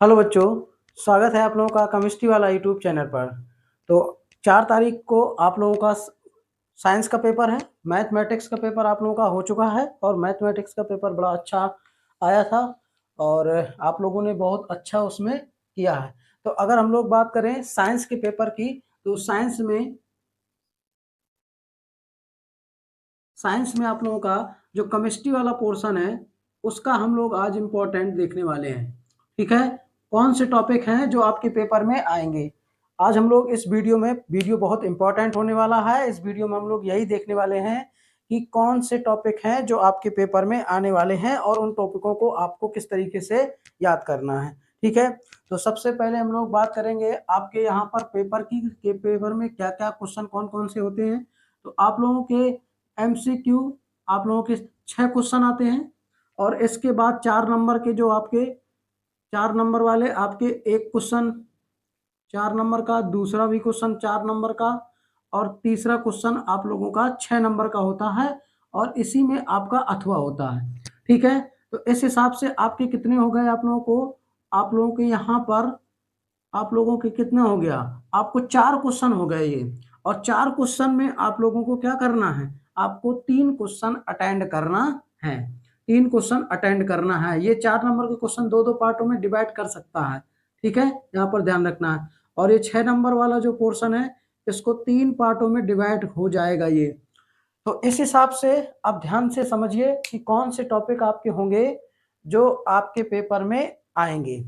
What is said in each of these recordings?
Hello बच्चों, स्वागत है आप लोगों का केमिस्ट्री वाला यूट्यूब चैनल पर। तो 4 तारीख को आप लोगों का साइंस का पेपर है। मैथमेटिक्स का पेपर आप लोगों का हो चुका है और मैथमेटिक्स का पेपर बड़ा अच्छा आया था और आप लोगों ने बहुत अच्छा उसमें किया है। तो अगर हम लोग बात करें साइंस के पेपर की, तो साइंस में आप लोगों का जो केमिस्ट्री वाला पोर्शन है उसका हम लोग आज इम्पोर्टेंट देखने वाले हैं। ठीक है, कौन से टॉपिक हैं जो आपके पेपर में आएंगे। आज हम लोग इस वीडियो बहुत इंपॉर्टेंट होने वाला है। इस वीडियो में हम लोग यही देखने वाले हैं कि कौन से टॉपिक हैं जो आपके पेपर में आने वाले हैं और उन टॉपिकों को आपको किस तरीके से याद करना है। ठीक है, तो सबसे पहले हम लोग बात करेंगे आपके यहाँ पर पेपर की के पेपर में क्या क्या क्वेश्चन कौन कौन से होते हैं। तो आप लोगों के एमसीक्यू आप लोगों के 6 क्वेश्चन आते हैं और इसके बाद 4 नंबर के जो आपके 4 नंबर वाले आपके एक क्वेश्चन 4 नंबर का, दूसरा भी क्वेश्चन 4 नंबर का और तीसरा क्वेश्चन आप लोगों का 6 नंबर का होता है और इसी में आपका अथवा होता है। ठीक है, तो इस हिसाब से आपके कितने हो गए आप लोगों के यहाँ पर आप लोगों के कितना हो गया, आपको 4 क्वेश्चन हो गए ये। और 4 क्वेश्चन में आप लोगों को क्या करना है, आपको 3 क्वेश्चन अटेंड करना है। 3 क्वेश्चन अटेंड करना है। ये 4 नंबर के क्वेश्चन दो दो पार्टों में डिवाइड कर सकता है। ठीक है, यहाँ पर ध्यान रखना है। और ये 6 नंबर वाला जो पोर्शन है इसको 3 पार्टों में डिवाइड हो जाएगा ये। तो इस हिसाब से आप ध्यान से समझिए कि कौन से टॉपिक आपके होंगे जो आपके पेपर में आएंगे।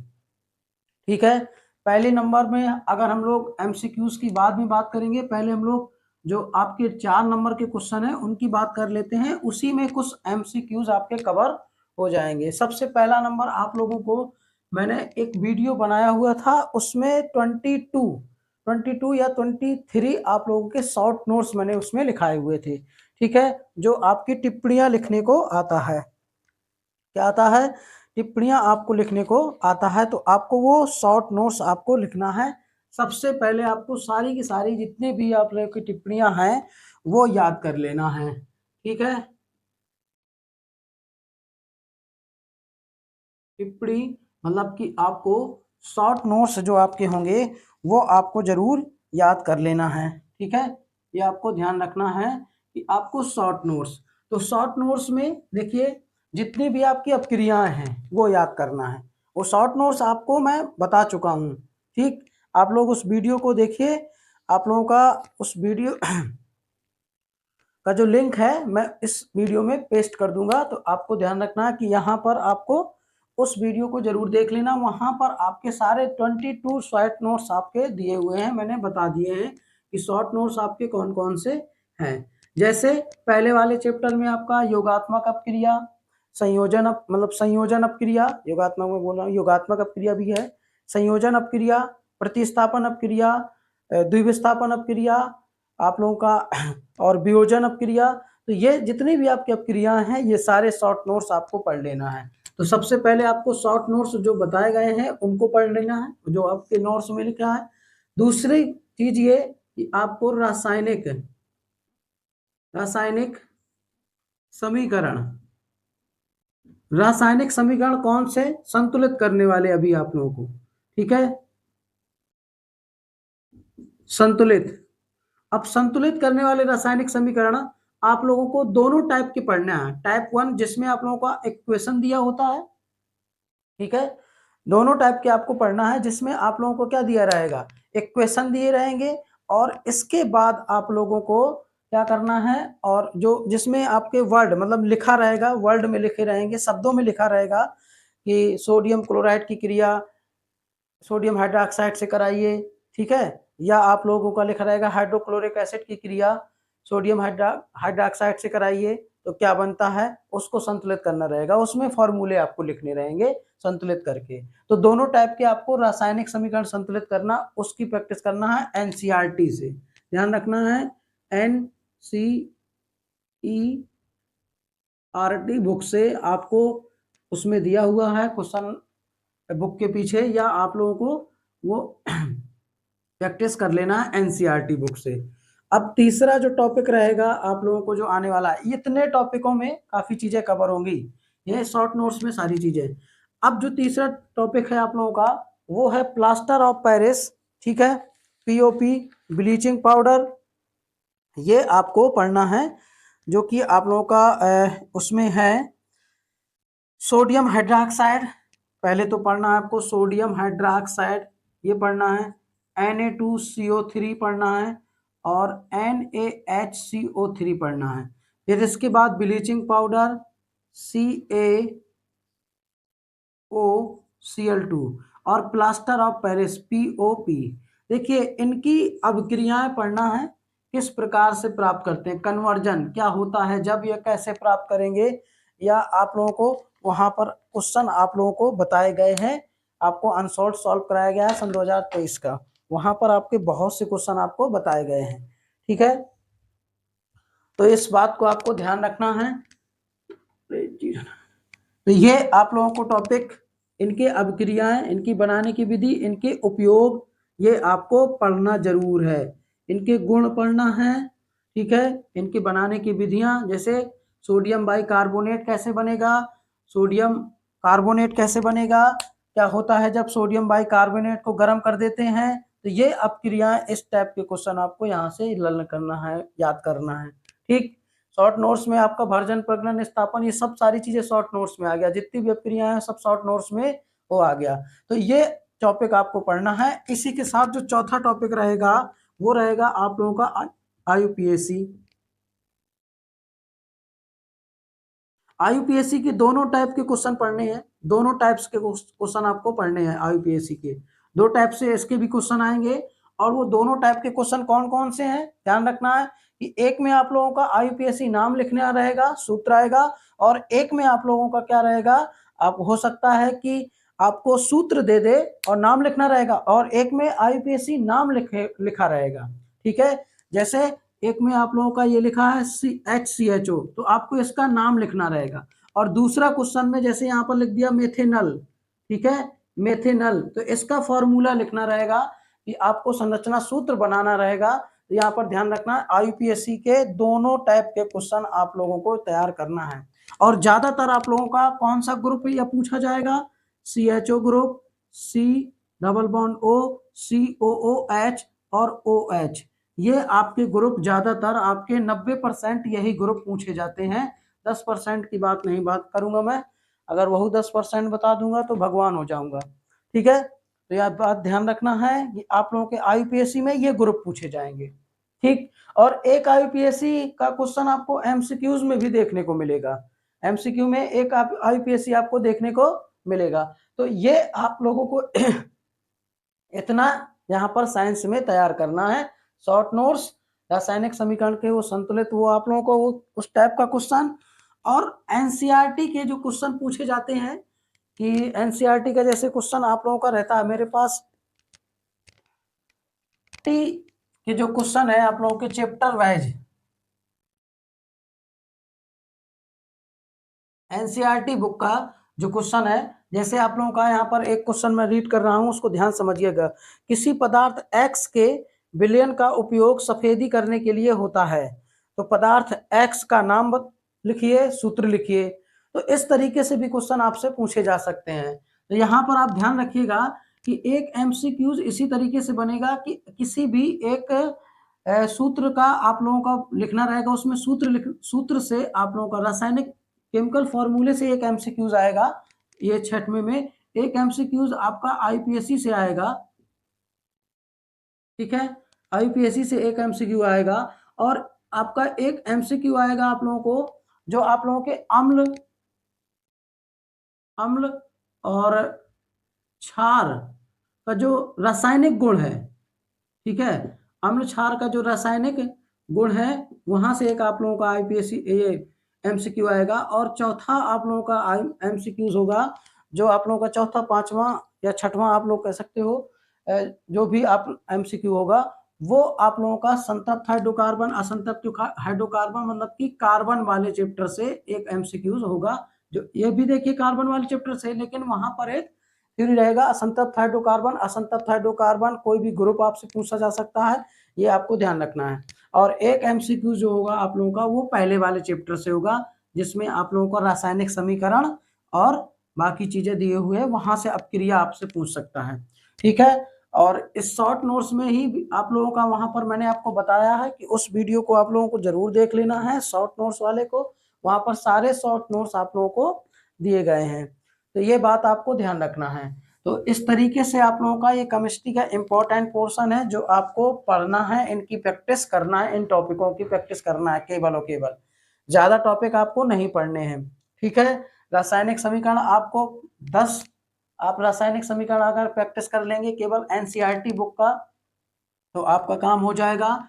ठीक है, पहले नंबर में अगर हम लोग एमसीक्यूज की बाद में बात करेंगे, पहले हम लोग जो आपके 4 नंबर के क्वेश्चन है उनकी बात कर लेते हैं, उसी में कुछ एमसीक्यूज आपके कवर हो जाएंगे। सबसे पहला नंबर आप लोगों को मैंने एक वीडियो बनाया हुआ था, उसमें 22 या 23 आप लोगों के शॉर्ट नोट्स मैंने उसमें लिखाए हुए थे। ठीक है, जो आपकी टिप्पणियां लिखने को आता है। क्या आता है? टिप्पणियां आपको लिखने को आता है। तो आपको वो शॉर्ट नोट्स आपको लिखना है। सबसे पहले आपको सारी की सारी जितने भी आप लोगों की टिप्पणियां हैं वो याद कर लेना है। ठीक है, टिप्पणी मतलब कि आपको शॉर्ट नोट्स जो आपके होंगे वो आपको जरूर याद कर लेना है। ठीक है, ये आपको ध्यान रखना है कि आपको शॉर्ट नोट्स, तो शॉर्ट नोट्स में देखिए जितनी भी आपकी अपक्रियाएं हैं वो याद करना है। वो शॉर्ट नोट्स आपको मैं बता चुका हूँ। ठीक, आप लोग उस वीडियो को देखिए। आप लोगों का उस वीडियो का जो लिंक है मैं इस वीडियो में पेस्ट कर दूंगा। तो आपको ध्यान रखना है कि यहाँ पर आपको उस वीडियो को जरूर देख लेना। वहां पर आपके सारे 22 शॉर्ट नोट्स आपके दिए हुए हैं, मैंने बता दिए हैं कि शॉर्ट नोट्स आपके कौन कौन से हैं। जैसे पहले वाले चैप्टर में आपका योगात्मक अपक्रिया, मतलब संयोजन अपक्रिया, योगात्मक में बोल रहा हूँ, योगात्मक अपक्रिया भी है, संयोजन अपक्रिया, प्रतिस्थापन अपक्रिया, द्विविस्थापन अपक्रिया आप लोगों का और वियोजन अपक्रिया। तो ये जितनी भी आपकी अपक्रियाएं हैं ये सारे शॉर्ट नोट्स आपको पढ़ लेना है। तो सबसे पहले आपको शॉर्ट नोट्स जो बताए गए हैं उनको पढ़ लेना है जो आपके नोट्स में लिखा है। दूसरी चीज ये कि आपको रासायनिक रासायनिक समीकरण रासायनिक समीकरण कौन से संतुलित करने वाले अभी आप लोगों को। ठीक है, संतुलित। अब संतुलित करने वाले रासायनिक समीकरण आप लोगों को दोनों टाइप के पढ़ना है। टाइप 1 जिसमें आप लोगों का इक्वेशन दिया होता है। ठीक है, दोनों टाइप के आपको पढ़ना है जिसमें आप लोगों को क्या दिया रहेगा, इक्वेशन दिए रहेंगे और इसके बाद आप लोगों को क्या करना है, और जो जिसमें आपके वर्ड मतलब लिखा रहेगा, वर्ड में लिखे रहेंगे, शब्दों में लिखा रहेगा कि सोडियम क्लोराइड की क्रिया सोडियम हाइड्रोक्साइड से कराइए। ठीक है, या आप लोगों का लिखा रहेगा हाइड्रोक्लोरिक एसिड की क्रिया सोडियम हाइड्रोक्साइड से कराइए तो क्या बनता है, उसको संतुलित करना रहेगा। उसमें फॉर्मूले आपको लिखने रहेंगे संतुलित करके। तो दोनों टाइप के आपको रासायनिक समीकरण संतुलित करना, उसकी प्रैक्टिस करना है एनसीईआरटी से। ध्यान रखना है, एनसीईआरटी बुक से आपको उसमें दिया हुआ है क्वेश्चन बुक के पीछे, या आप लोगों को वो प्रैक्टिस कर लेना है एनसीईआरटी बुक से। अब तीसरा जो टॉपिक रहेगा आप लोगों को जो आने वाला है, इतने टॉपिकों में काफी चीजें कवर होंगी, ये शॉर्ट नोट्स में सारी चीजें। अब जो तीसरा टॉपिक है आप लोगों का वो है प्लास्टर ऑफ पेरिस, ठीक है, पीओपी, ब्लीचिंग पाउडर, ये आपको पढ़ना है, जो कि आप लोगों का उसमें है सोडियम हाइड्रोक्साइड, पहले तो पढ़ना है आपको सोडियम हाइड्रोक्साइड, ये पढ़ना है, Na2CO3 पढ़ना है और NaHCO3 पढ़ना है। फिर इसके बाद ब्लीचिंग पाउडर CaOCl2 और प्लास्टर ऑफ पेरिस POP। देखिए इनकी अभिक्रियाएं पढ़ना है, किस प्रकार से प्राप्त करते हैं, कन्वर्जन क्या होता है, जब यह कैसे प्राप्त करेंगे, या आप लोगों को वहां पर क्वेश्चन आप लोगों को बताए गए हैं, आपको अनसॉल्व सॉल्व कराया गया है सन 2023 का, वहां पर आपके बहुत से क्वेश्चन आपको बताए गए हैं, ठीक है। तो इस बात को आपको ध्यान रखना है। तो ये आप लोगों को टॉपिक, इनके अभिक्रियाएं, इनकी बनाने की विधि, इनके उपयोग, ये आपको पढ़ना जरूर है। इनके गुण पढ़ना है, ठीक है, इनके बनाने की विधियां, जैसे सोडियम बाइकार्बोनेट कैसे बनेगा, सोडियम कार्बोनेट कैसे बनेगा, क्या होता है जब सोडियम बाइकार्बोनेट को गर्म कर देते हैं, तो ये अपक्रियाएं, इस टाइप के क्वेश्चन आपको यहाँ से लर्न करना है, याद करना है, ठीक। शॉर्ट नोट्स में आपका भर्जन, प्रगलन, स्थापन, ये सब सारी चीजें शॉर्ट नोट्स में आ गया, जितनी भी अपक्रियाएं हैं सब शॉर्ट नोट्स में वो आ गया। तो ये टॉपिक आपको पढ़ना है। इसी के साथ जो चौथा टॉपिक रहेगा वो रहेगा आप लोगों का आईयूपीएसी। आईयूपीएसी के दोनों टाइप के क्वेश्चन पढ़ने हैं, दोनों टाइप्स के क्वेश्चन आपको पढ़ने हैं आईयूपीएसी के, दो टाइप से इसके भी क्वेश्चन आएंगे। और वो दोनों टाइप के क्वेश्चन कौन कौन से हैं, ध्यान रखना है कि एक में आप लोगों का आईयूपीएसी नाम लिखना रहेगा, सूत्र आएगा, और एक में आप लोगों का क्या रहेगा, आप हो सकता है कि आपको सूत्र दे दे और नाम लिखना रहेगा, और एक में आईयूपीएसी नाम लिखा रहेगा, ठीक है। जैसे एक में आप लोगों का ये लिखा है HCHO, तो आपको इसका नाम लिखना रहेगा, और दूसरा क्वेश्चन में जैसे यहाँ पर लिख दिया मेथेनल, ठीक है, मेथेनल, तो इसका फॉर्मूला लिखना रहेगा, कि आपको संरचना सूत्र बनाना रहेगा। तो यहाँ पर ध्यान रखना, आईयूपीएससी के दोनों टाइप के क्वेश्चन आप लोगों को तैयार करना है। और ज्यादातर आप लोगों का कौन सा ग्रुप यह पूछा जाएगा, CHO group, C double bond O, COOH और OH, ये आपके ग्रुप ज्यादातर आपके 90% यही ग्रुप पूछे जाते हैं। 10% की बात नहीं बात करूंगा मैं, अगर वही 10% बता दूंगा तो भगवान हो जाऊंगा, ठीक है। तो यह बात ध्यान रखना है कि आप लोगों के आईयूपीएससी में ये ग्रुप पूछे जाएंगे, ठीक। और एक आईयूपीएससी का क्वेश्चन आपको एमसीक्यूज में भी देखने को मिलेगा, एमसीक्यू में एक आईयूपीएससी आपको देखने को मिलेगा। तो ये आप लोगों को इतना यहाँ पर साइंस में तैयार करना है, शॉर्ट नोट्स, रासायनिक समीकरण के वो संतुलित, वो आप लोगों को वो उस टाइप का क्वेश्चन, और एनसीईआरटी के जो क्वेश्चन पूछे जाते हैं, कि एनसीईआरटी का जैसे क्वेश्चन आप लोगों का रहता है मेरे पास, के जो क्वेश्चन है आप लोगों के चैप्टर वाइज, एनसीईआरटी बुक का जो क्वेश्चन है, जैसे आप लोगों का यहाँ पर एक क्वेश्चन मैं रीड कर रहा हूँ, उसको ध्यान समझिएगा। किसी पदार्थ X के विलयन का उपयोग सफेदी करने के लिए होता है, तो पदार्थ X का नाम लिखिए, सूत्र लिखिए। तो इस तरीके से भी क्वेश्चन आपसे पूछे जा सकते हैं। तो यहाँ पर आप ध्यान रखिएगा कि एक एमसीक्यूज इसी तरीके से बनेगा कि किसी भी एक सूत्र का आप लोगों का लिखना रहेगा, उसमें सूत्र से आप लोगों का रासायनिक केमिकल फॉर्मूले से एक एमसीक्यूज आएगा, ये छठवें में एक एमसीक्यूज आपका आईपीएससी से आएगा, ठीक है, आईपीएससी से एक एमसीक्यू आएगा, और आपका एक एमसीक्यू आएगा आप लोगों को जो आप लोगों के अम्ल अम्ल और क्षार का जो रासायनिक गुण है, ठीक है, अम्ल क्षार का जो रासायनिक गुण है, वहां से एक आप लोगों का आईपीएससी ये एमसीक्यू आएगा। और चौथा आप लोगों का एमसीक्यूज होगा, जो आप लोगों का चौथा, पांचवा या छठवां आप लोग कह सकते हो, जो भी आप एमसीक्यू होगा, वो आप लोगों का संतृप्त हाइड्रोकार्बन, असंतृप्त हाइड्रोकार्बन, मतलब कि कार्बन वाले चैप्टर से एक एमसीक्यूज होगा। जो ये भी देखिए कार्बन वाले चैप्टर से, लेकिन वहां पर एक थ्योरी रहेगा, असंतृप्त हाइड्रोकार्बन, असंतृप्त हाइड्रोकार्बन कोई भी ग्रुप आपसे पूछा जा सकता है, ये आपको ध्यान रखना है। और एक एमसीक्यू जो होगा आप लोगों का वो पहले वाले चैप्टर से होगा, जिसमें आप लोगों का रासायनिक समीकरण और बाकी चीजें दिए हुए हैं, वहां से अपक्रिया आपसे पूछ सकता है। ठीक है, और इस शॉर्ट नोट्स में ही आप लोगों का वहां पर मैंने आपको बताया है कि उस वीडियो को आप लोगों को जरूर देख लेना है, शॉर्ट नोट्स वाले को। वहां पर सारे शॉर्ट नोट्स आप लोगों को दिए गए हैं, तो ये बात आपको ध्यान रखना है। तो इस तरीके से आप लोगों का ये केमिस्ट्री का इम्पोर्टेंट पोर्शन है जो आपको पढ़ना है, इनकी प्रैक्टिस करना है, इन टॉपिकों की प्रैक्टिस करना है केवल और केवल, ज्यादा टॉपिक आपको नहीं पढ़ने हैं। ठीक है, रासायनिक समीकरण आपको 10, आप रासायनिक समीकरण अगर प्रैक्टिस कर लेंगे केवल एनसीईआरटी बुक का, तो आपका काम हो जाएगा।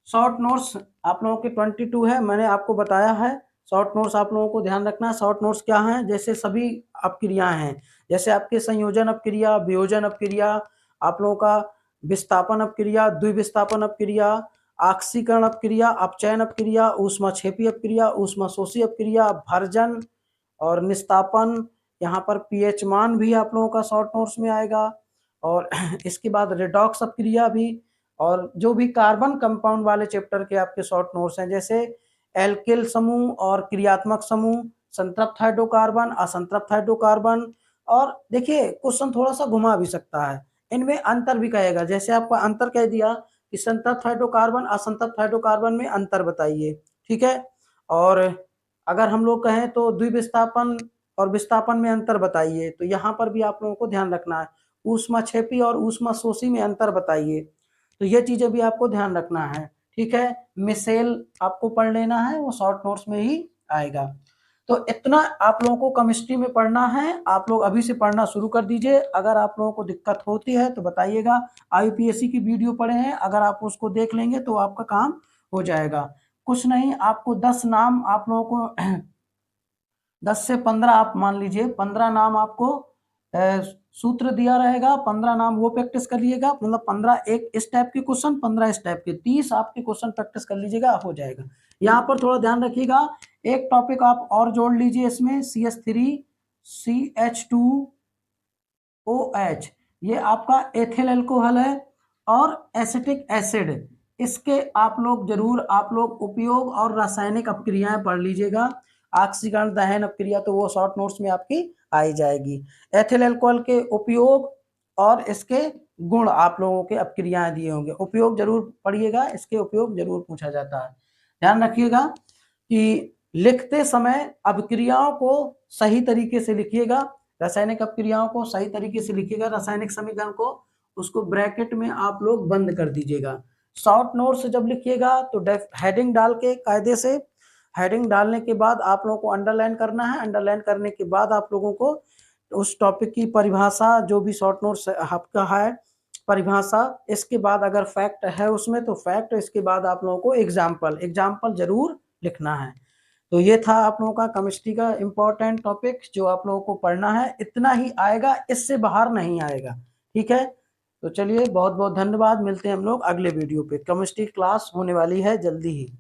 शॉर्ट नोट्स आप लोगों के 22 है, मैंने आपको बताया है। शॉर्ट नोट्स आप लोगों को ध्यान रखना है। शॉर्ट नोट्स क्या हैं, जैसे सभी अपक्रियाएं हैं, जैसे आपके संयोजन अपक्रिया, वियोजन अपक्रिया, आप लोगों का विस्थापन अपक्रिया, द्विविस्थापन अपक्रिया, ऑक्सीकरण अपक्रिया, अपचयन अपक्रिया, ऊष्माक्षेपी अपक्रिया, ऊष्माशोषी अपक्रिया, भर्जन और निस्तापन, यहाँ पर पीएच मान भी आप लोगों का शॉर्ट नोट्स में आएगा। और इसके बाद रिडॉक्स अपक्रिया भी, और जो भी कार्बन कंपाउंड वाले चैप्टर के आपके शॉर्ट नोट्स हैं, जैसे एल्किल समूह और क्रियात्मक समूह, संतृप्त हाइड्रोकार्बन, असंतृप्त हाइड्रोकार्बन। और देखिए क्वेश्चन थोड़ा सा घुमा भी सकता है, इनमें अंतर भी कहेगा, जैसे आपको अंतर कह दिया कि संतृप्त हाइड्रोकार्बन असंतृप्त हाइड्रोकार्बन में अंतर बताइए। ठीक है, और अगर हम लोग कहें तो द्विविस्थापन और विस्थापन में अंतर बताइए, तो यहाँ पर भी आप लोगों को ध्यान रखना है। ऊष्माक्षेपी और ऊष्माशोषी में अंतर बताइए, तो ये चीजें भी आपको ध्यान रखना है। ठीक है, मिसेल आपको पढ़ लेना है, वो शॉर्ट नोट्स में ही आएगा। तो इतना आप लोगों को केमिस्ट्री में पढ़ना है, आप लोग अभी से पढ़ना शुरू कर दीजिए। अगर आप लोगों को दिक्कत होती है तो बताइएगा। आईयूपीएससी की वीडियो पढ़े हैं, अगर आप उसको देख लेंगे तो आपका काम हो जाएगा। कुछ नहीं, आपको 10 नाम आप लोगों को 10 से 15 आप मान लीजिए, 15 नाम आपको सूत्र दिया रहेगा, 15 नाम वो प्रैक्टिस कर लीजिएगा। मतलब 15 एक इस टाइप के क्वेश्चन, 15 इस टाइप के, 30 आपके क्वेश्चन प्रैक्टिस कर लीजिएगा, हो जाएगा। यहाँ पर थोड़ा ध्यान रखिएगा, एक टॉपिक आप और जोड़ लीजिए इसमें, CH3CH2OH, ये आपका एथिल अल्कोहल है और एसिटिक एसिड। इसके आप लोग जरूर आप लोग उपयोग और रासायनिक अपक्रियाएं पढ़ लीजिएगा। ऑक्सीकरण दहन अपक्रिया तो वो शॉर्ट नोट्स में आपकी आई जाएगी। एथिल अल्कोहल के उपयोग और इसके गुण आप लोगों के अपक्रियाएं दिए होंगे, उपयोग जरूर पढ़िएगा, इसके उपयोग जरूर पूछा जाता है। ध्यान रखिएगा कि लिखते समय अपक्रियाओं को सही तरीके से लिखिएगा, रासायनिक अपक्रियाओं को सही तरीके से लिखिएगा, रासायनिक समीकरण को उसको ब्रैकेट में आप लोग बंद कर दीजिएगा। शॉर्ट नोट्स जब लिखिएगा तो हेडिंग डाल के कायदे से, हेडिंग डालने के बाद आप लोगों को अंडरलाइन करना है, अंडरलाइन करने के बाद आप लोगों को उस टॉपिक की परिभाषा, जो भी शॉर्ट नोट्स आपका है परिभाषा, इसके बाद अगर फैक्ट है उसमें तो फैक्ट, इसके बाद आप लोगों को एग्जाम्पल, एग्जाम्पल जरूर लिखना है। तो ये था आप लोगों का केमिस्ट्री का इम्पोर्टेंट टॉपिक जो आप लोगों को पढ़ना है, इतना ही आएगा, इससे बाहर नहीं आएगा। ठीक है, तो चलिए बहुत बहुत धन्यवाद, मिलते हैं हम लोग अगले वीडियो पे। केमिस्ट्री क्लास होने वाली है जल्दी ही।